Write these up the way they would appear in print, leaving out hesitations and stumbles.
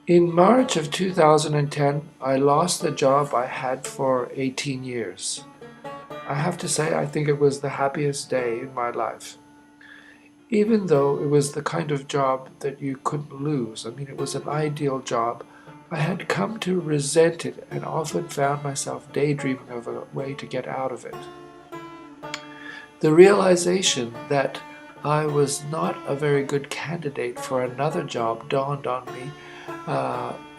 In March of 2010, I lost the job I had for 18 years. I have to say, I think it was the happiest day in my life. Even though it was the kind of job that you couldn't lose, I mean, it was an ideal job, I had come to resent it and often found myself daydreaming of a way to get out of it. The realization that I was not a very good candidate for another job dawned on me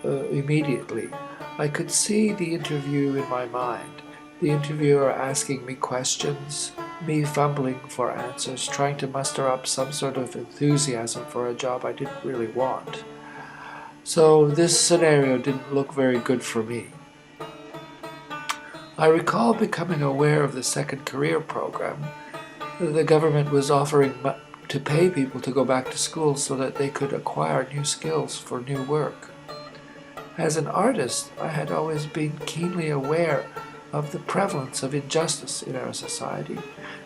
immediately. I could see the interview in my mind, the interviewer asking me questions, me fumbling for answers, trying to muster up some sort of enthusiasm for a job I didn't really want. So this scenario didn't look very good for me. I recall becoming aware of the second career program. The government was offering to pay people to go back to school so that they could acquire new skills for new work. As an artist, I had always been keenly aware of the prevalence of injustice in our society,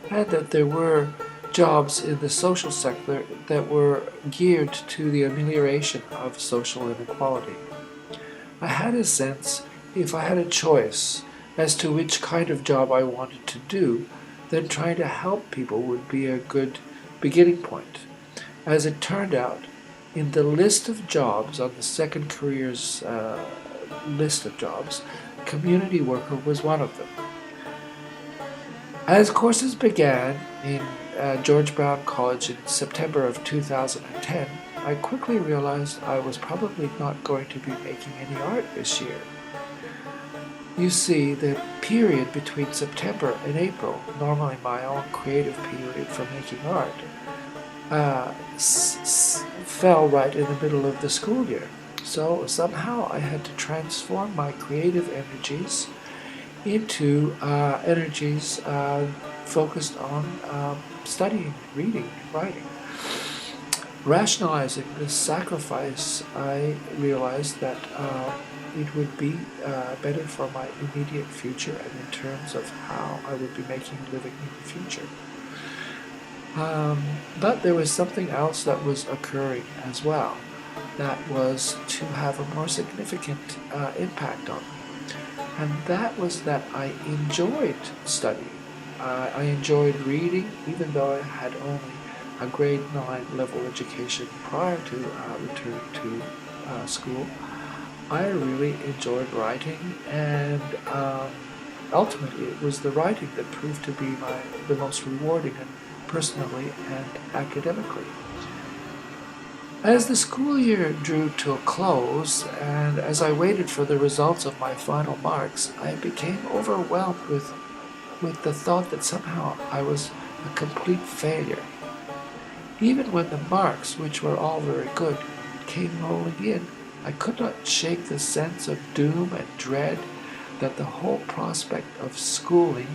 and that there were jobs in the social sector that were geared to the amelioration of social inequality. I had a sense, if I had a choice as to which kind of job I wanted to do, then trying to help people would be a good beginning point. As it turned out, in the list of jobs on the second careers list of jobs, community worker was one of them. As courses began in George Brown College in September of 2010, I quickly realized I was probably not going to be making any art this year. You see, the period between September and April, normally my own creative period for making art, fell right in the middle of the school year. So somehow I had to transform my creative energies into energies focused on studying, reading, and writing. Rationalizing this sacrifice, I realized that it would be better for my immediate future and in terms of how I would be making a living in the future. But there was something else that was occurring as well, that was to have a more significant impact on me. And that was that I enjoyed studying. I enjoyed reading, even though I had only a grade 9 level education prior to returning to school. I really enjoyed writing, and ultimately it was the writing that proved to be the most rewarding, and personally and academically. As the school year drew to a close, and as I waited for the results of my final marks, I became overwhelmed with the thought that somehow I was a complete failure. Even when the marks, which were all very good, came rolling in, I could not shake the sense of doom and dread that the whole prospect of schooling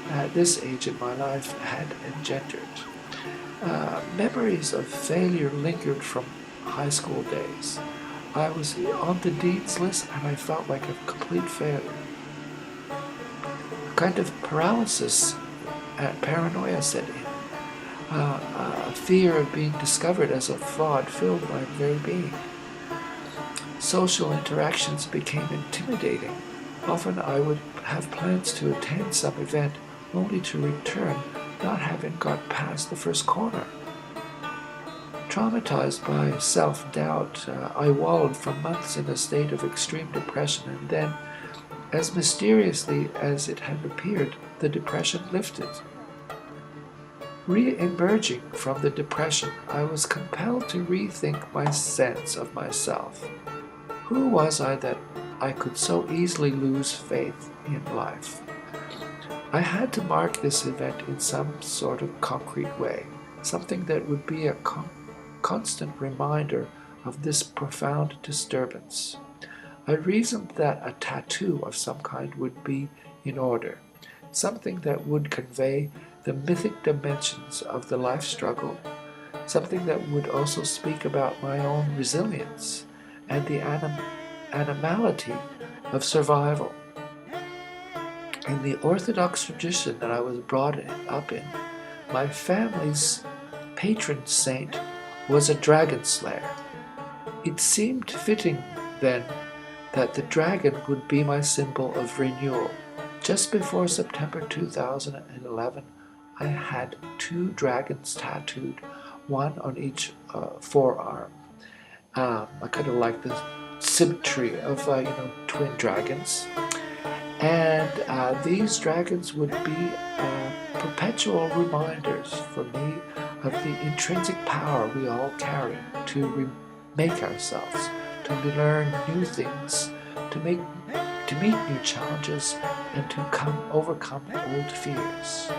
at this age in my life had engendered. Memories of failure lingered from high school days. I was on the dean's list and I felt like a complete failure. A kind of paralysis and paranoia set in. A fear of being discovered as a fraud filled my very being. Social interactions became intimidating. Often I would have plans to attend some event only to return not having got past the first corner. Traumatized by self-doubt, I wallowed for months in a state of extreme depression, and then, as mysteriously as it had appeared, the depression lifted. Re-emerging from the depression, I was compelled to rethink my sense of myself. Who was I that I could so easily lose faith in life? I had to mark this event in some sort of concrete way, something that would be a constant reminder of this profound disturbance. I reasoned that a tattoo of some kind would be in order, something that would convey the mythic dimensions of the life struggle, something that would also speak about my own resilience and the animality of survival. In the Orthodox tradition that I was brought up in, my family's patron saint was a dragon slayer. It seemed fitting then that the dragon would be my symbol of renewal. Just before September 2011, I had 2 dragons tattooed, one on each forearm. I kind of like the symmetry of twin dragons, and these dragons would be perpetual reminders for me of the intrinsic power we all carry to make ourselves, to learn new things, to meet new challenges, and to overcome old fears.